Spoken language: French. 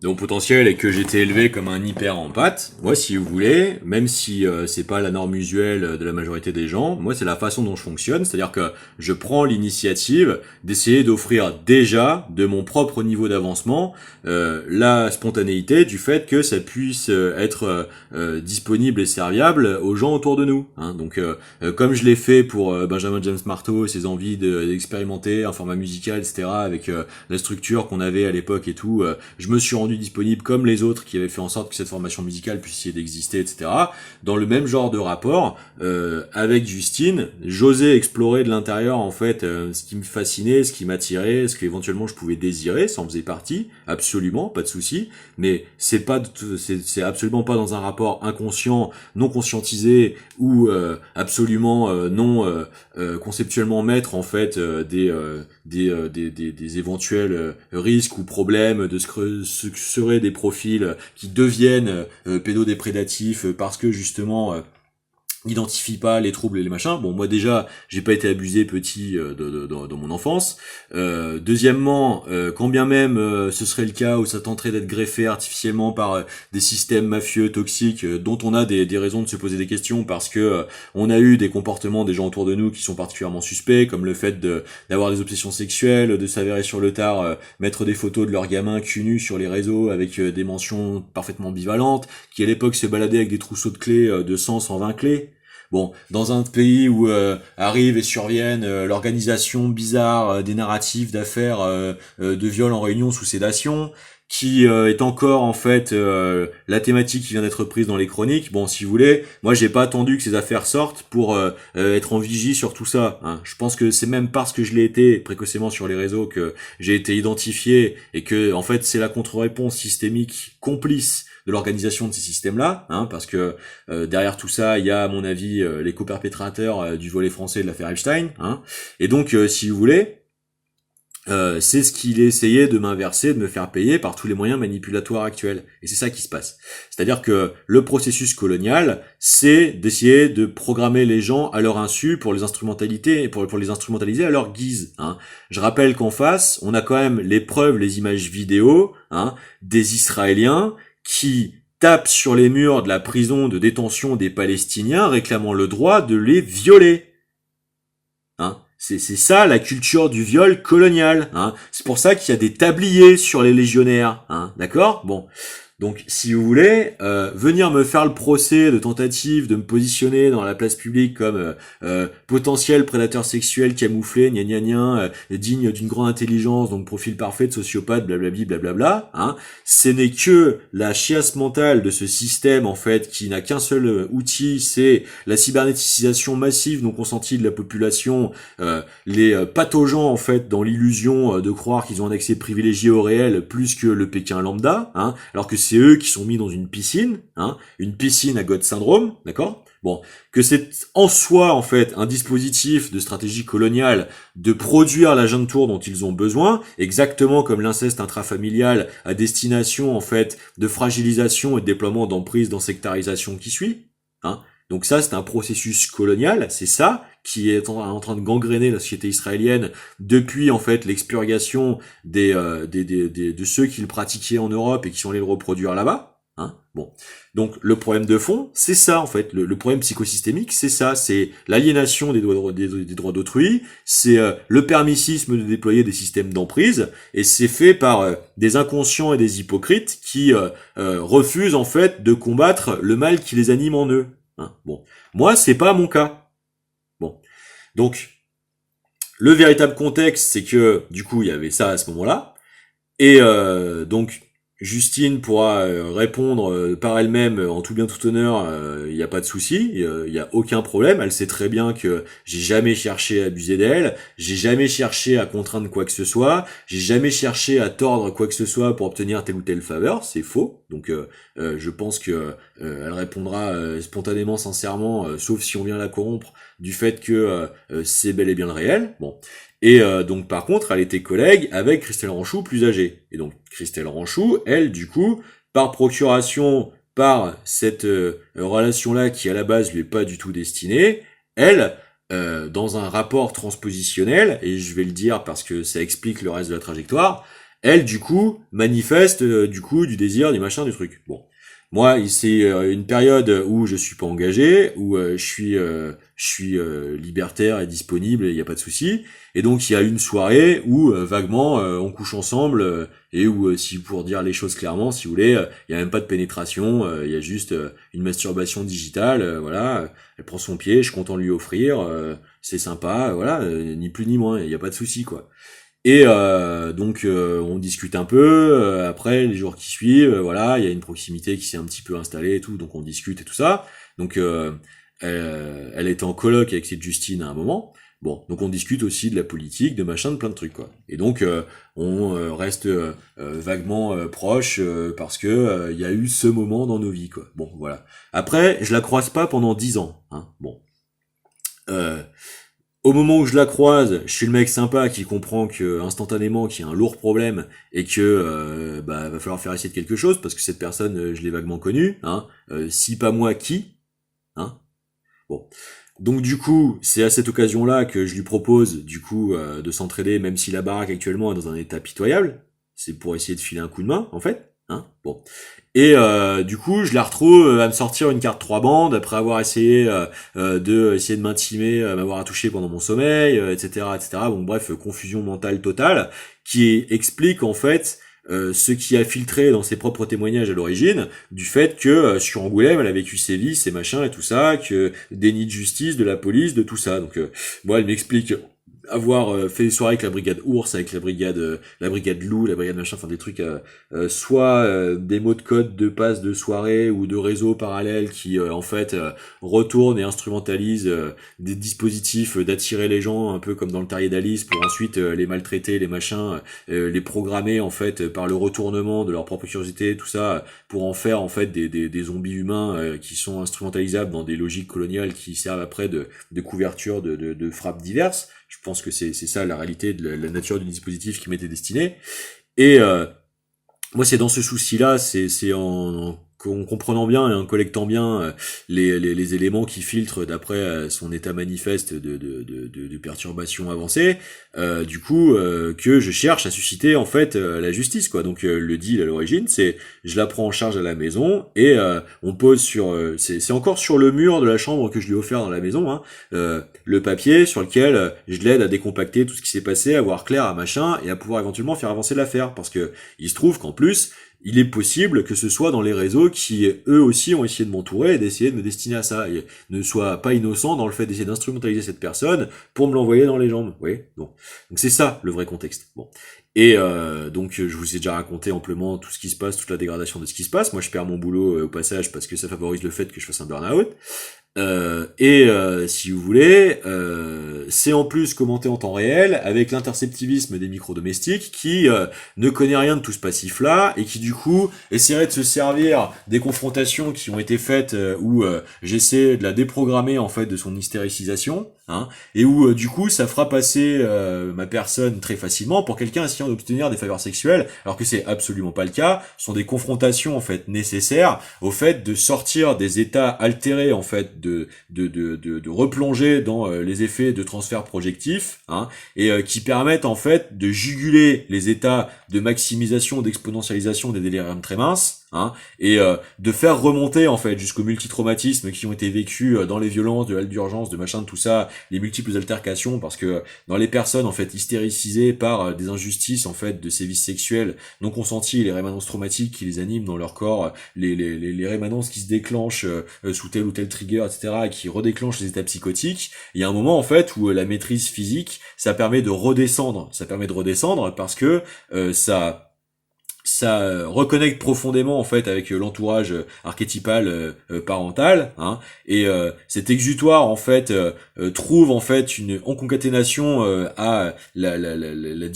de mon potentiel et que j'étais élevé comme un hyper empathe, moi, si vous voulez, même si c'est pas la norme usuelle de la majorité des gens, moi, c'est la façon dont je fonctionne, c'est-à-dire que je prends l'initiative d'essayer d'offrir déjà, de mon propre niveau d'avancement, la spontanéité du fait que ça puisse être disponible et serviable aux gens autour de nous. Hein. Donc, comme je l'ai fait pour Benjamin James Marteau, ses envies d'expérimenter un format musical, etc., avec la structure qu'on avait à l'époque et tout, je me suis rendu disponible comme les autres qui avaient fait en sorte que cette formation musicale puisse d'exister, etc. Dans le même genre de rapport, avec Justine, j'osais explorer de l'intérieur en fait ce qui me fascinait, ce qui m'attirait, ce qu'éventuellement je pouvais désirer, ça en faisait partie, absolument, pas de souci. Mais c'est absolument pas dans un rapport inconscient, non conscientisé ou absolument non conceptuellement maître en fait des éventuels risques ou problèmes de ce que seraient des profils qui deviennent pédodéprédatifs parce que justement n'identifie pas les troubles et les machins. Bon, moi déjà, j'ai pas été abusé petit dans mon enfance. Deuxièmement, quand bien même ce serait le cas où ça tenterait d'être greffé artificiellement par des systèmes mafieux toxiques dont on a des raisons de se poser des questions parce que on a eu des comportements des gens autour de nous qui sont particulièrement suspects, comme le fait d'avoir des obsessions sexuelles, de s'avérer sur le tard mettre des photos de leurs gamins cul nus sur les réseaux avec des mentions parfaitement ambivalentes, qui à l'époque se baladaient avec des trousseaux de clés de 120 clés. Bon, dans un pays où arrivent et surviennent l'organisation bizarre des narratifs d'affaires de viol en réunion sous sédation, qui est encore en fait la thématique qui vient d'être prise dans les chroniques. Bon, si vous voulez, moi j'ai pas attendu que ces affaires sortent pour être en vigie sur tout ça. Hein. Je pense que c'est même parce que je l'ai été précocement sur les réseaux que j'ai été identifié et que en fait c'est la contre-réponse systémique complice de l'organisation de ces systèmes-là, hein, parce que derrière tout ça, il y a, à mon avis, les coperpétrateurs du volet français de l'affaire Epstein, hein, et donc, si vous voulez, c'est ce qu'il essayait de m'inverser, de me faire payer par tous les moyens manipulatoires actuels, et c'est ça qui se passe. C'est-à-dire que le processus colonial, c'est d'essayer de programmer les gens à leur insu pour les instrumentaliser, pour les instrumentaliser à leur guise. Hein. Je rappelle qu'en face, on a quand même les preuves, les images vidéo, hein, des Israéliens qui tapent sur les murs de la prison de détention des Palestiniens réclamant le droit de les violer. Hein, c'est ça la culture du viol colonial. Hein. C'est pour ça qu'il y a des tabliers sur les légionnaires. Hein, d'accord ? Bon. Donc, si vous voulez, venir me faire le procès de tentative de me positionner dans la place publique comme potentiel prédateur sexuel camouflé, gna gna gna, digne d'une grande intelligence, donc profil parfait de sociopathe, blablabli, blablabla, hein, ce n'est que la chiasse mentale de ce système, en fait, qui n'a qu'un seul outil, c'est la cybernéticisation massive non consentie de la population, les pathogens, en fait, dans l'illusion de croire qu'ils ont un accès privilégié au réel plus que le Pékin lambda, hein, alors que c'est eux qui sont mis dans une piscine à God syndrome, d'accord ? Bon, que c'est en soi, en fait, un dispositif de stratégie coloniale de produire la junte tour dont ils ont besoin, exactement comme l'inceste intrafamilial à destination, en fait, de fragilisation et de déploiement d'emprise dans sectarisation qui suit, hein. Donc ça, c'est un processus colonial, c'est ça qui est en train de gangréner la société israélienne depuis en fait l'expurgation de ceux qui le pratiquaient en Europe et qui sont allés le reproduire là-bas. Hein, bon, donc le problème de fond, c'est ça en fait. Le problème psychosystémique, c'est ça, c'est l'aliénation des droits d'autrui, c'est le permissisme de déployer des systèmes d'emprise, et c'est fait par des inconscients et des hypocrites qui refusent en fait de combattre le mal qui les anime en eux. Hein, bon, moi c'est pas mon cas. Bon, donc le véritable contexte, c'est que du coup il y avait ça à ce moment-là, et donc Justine pourra répondre par elle-même en tout bien tout honneur, il n'y a pas de souci, il y a aucun problème, elle sait très bien que j'ai jamais cherché à abuser d'elle, j'ai jamais cherché à contraindre quoi que ce soit, j'ai jamais cherché à tordre quoi que ce soit pour obtenir telle ou telle faveur, c'est faux, donc je pense que elle répondra spontanément, sincèrement, sauf si on vient la corrompre du fait que c'est bel et bien le réel, bon. Et donc par contre, elle était collègue avec Christelle Ranchou plus âgée. Et donc Christelle Ranchou, elle, du coup, par procuration, par cette relation-là qui à la base lui est pas du tout destinée, elle, dans un rapport transpositionnel, et je vais le dire parce que ça explique le reste de la trajectoire, elle, du coup, manifeste, du coup, du désir, du machin, du truc. Bon. Moi, c'est une période où je suis pas engagé, où je suis libertaire et disponible, il y a pas de souci. Et donc il y a une soirée où vaguement on couche ensemble et où, si pour dire les choses clairement, si vous voulez, il y a même pas de pénétration, il y a juste une masturbation digitale, voilà. Elle prend son pied, je suis content de lui offrir, c'est sympa, voilà, ni plus ni moins, il y a pas de souci quoi. Et donc on discute un peu. Après les jours qui suivent, voilà, il y a une proximité qui s'est un petit peu installée et tout, donc on discute et tout ça. Donc elle était en coloc avec cette Justine à un moment. Bon, donc on discute aussi de la politique, de machin, de plein de trucs quoi. Et donc on reste vaguement proche parce que il y a eu ce moment dans nos vies quoi. Bon, voilà. Après, je la croise pas pendant 10 ans. Hein. Bon. Euh, Au moment où je la croise, je suis le mec sympa qui comprend que instantanément qu'il y a un lourd problème et que va falloir faire essayer de quelque chose parce que cette personne je l'ai vaguement connue, hein. Si pas moi qui, hein. Bon. Donc du coup, c'est à cette occasion-là que je lui propose du coup de s'entraider, même si la baraque actuellement est dans un état pitoyable. C'est pour essayer de filer un coup de main, en fait. Hein, bon. Et du coup, je la retrouve à me sortir une carte 3 bandes après avoir essayé de m'intimer, m'avoir attouché pendant mon sommeil, etc., etc. Bon bref, confusion mentale totale qui explique en fait ce qui a filtré dans ses propres témoignages à l'origine du fait que sur Angoulême elle a vécu ses vies, ses machins et tout ça, que déni de justice de la police, de tout ça. Donc moi elle m'explique avoir fait des soirées avec la brigade ours, avec la brigade loup, la brigade machin, enfin des trucs soit des mots de code de passe de soirée ou de réseaux parallèles qui en fait retournent et instrumentalisent des dispositifs d'attirer les gens un peu comme dans le Terrier d'Alice pour ensuite les maltraiter, les machins, les programmer en fait par le retournement de leur propre curiosité, tout ça pour en faire en fait des zombies humains qui sont instrumentalisables dans des logiques coloniales qui servent après de couverture de frappes diverses. Je pense que c'est ça la réalité de la nature du dispositif qui m'était destiné. Et moi, c'est dans ce souci-là, c'est en comprenant bien et en collectant bien les éléments qui filtrent d'après son état manifeste de perturbation avancée, du coup, que je cherche à susciter en fait la justice, quoi. Donc le deal à l'origine, c'est je la prends en charge à la maison et on pose sur, c'est encore sur le mur de la chambre que je lui ai offert dans la maison, hein, le papier sur lequel je l'aide à décompacter tout ce qui s'est passé, à voir clair, à machin, et à pouvoir éventuellement faire avancer l'affaire, parce que il se trouve qu'en plus, il est possible que ce soit dans les réseaux qui, eux aussi, ont essayé de m'entourer et d'essayer de me destiner à ça, et ne soient pas innocents dans le fait d'essayer d'instrumentaliser cette personne pour me l'envoyer dans les jambes, vous voyez. Bon. Donc c'est ça, le vrai contexte. Bon. Et donc je vous ai déjà raconté amplement tout ce qui se passe, toute la dégradation de ce qui se passe. Moi je perds mon boulot au passage parce que ça favorise le fait que je fasse un burn-out. Si vous voulez, c'est en plus commenté en temps réel avec l'interceptivisme des micro-domestiques qui ne connaît rien de tout ce passif-là et qui du coup essaierait de se servir des confrontations qui ont été faites où j'essaie de la déprogrammer en fait de son hystéricisation, hein, et où du coup ça fera passer ma personne très facilement pour quelqu'un essayant d'obtenir des faveurs sexuelles, alors que c'est absolument pas le cas. Ce sont des confrontations en fait nécessaires au fait de sortir des états altérés en fait de replonger dans les effets de transfert projectif, hein, et qui permettent en fait de juguler les états de maximisation, d'exponentialisation des déliriums très minces, hein, et de faire remonter en fait jusqu'aux multitraumatismes qui ont été vécus dans les violences, de halte d'urgence, de machin, de tout ça, les multiples altercations, parce que dans les personnes en fait hystéricisées par des injustices en fait de sévices sexuels non consentis, les rémanences traumatiques qui les animent dans leur corps, les rémanences qui se déclenchent sous tel ou tel trigger, etc., et qui redéclenchent les états psychotiques, il y a un moment en fait où la maîtrise physique, ça permet de redescendre parce que ça reconnecte profondément en fait avec l'entourage archétypal parental, hein, et cet exutoire en fait trouve en fait une en concaténation à la